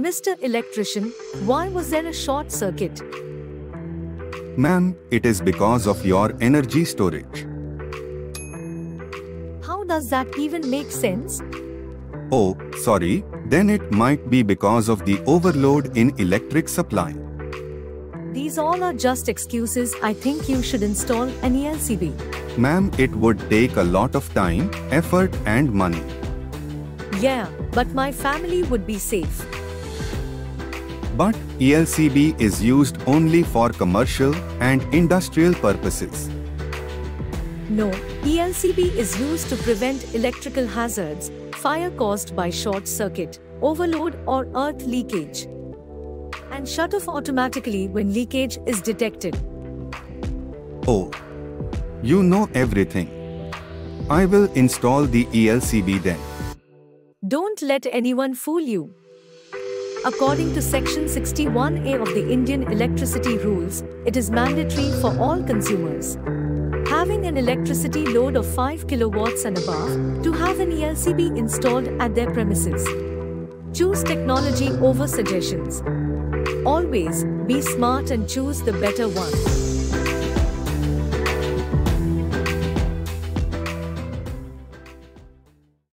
Mr. Electrician, why was there a short circuit? Ma'am, it is because of your energy storage. How does that even make sense? Oh, sorry, then it might be because of the overload in electric supply. These all are just excuses. I think you should install an ELCB. Ma'am, it would take a lot of time, effort and money. Yeah, but my family would be safe. But ELCB is used only for commercial and industrial purposes. No, ELCB is used to prevent electrical hazards, fire caused by short circuit, overload or earth leakage, and shut off automatically when leakage is detected. Oh, you know everything. I will install the ELCB then. Don't let anyone fool you. According to Section 61A of the Indian Electricity Rules, it is mandatory for all consumers having an electricity load of 5 kilowatts and above to have an ELCB installed at their premises. Choose technology over suggestions. Always be smart and choose the better one.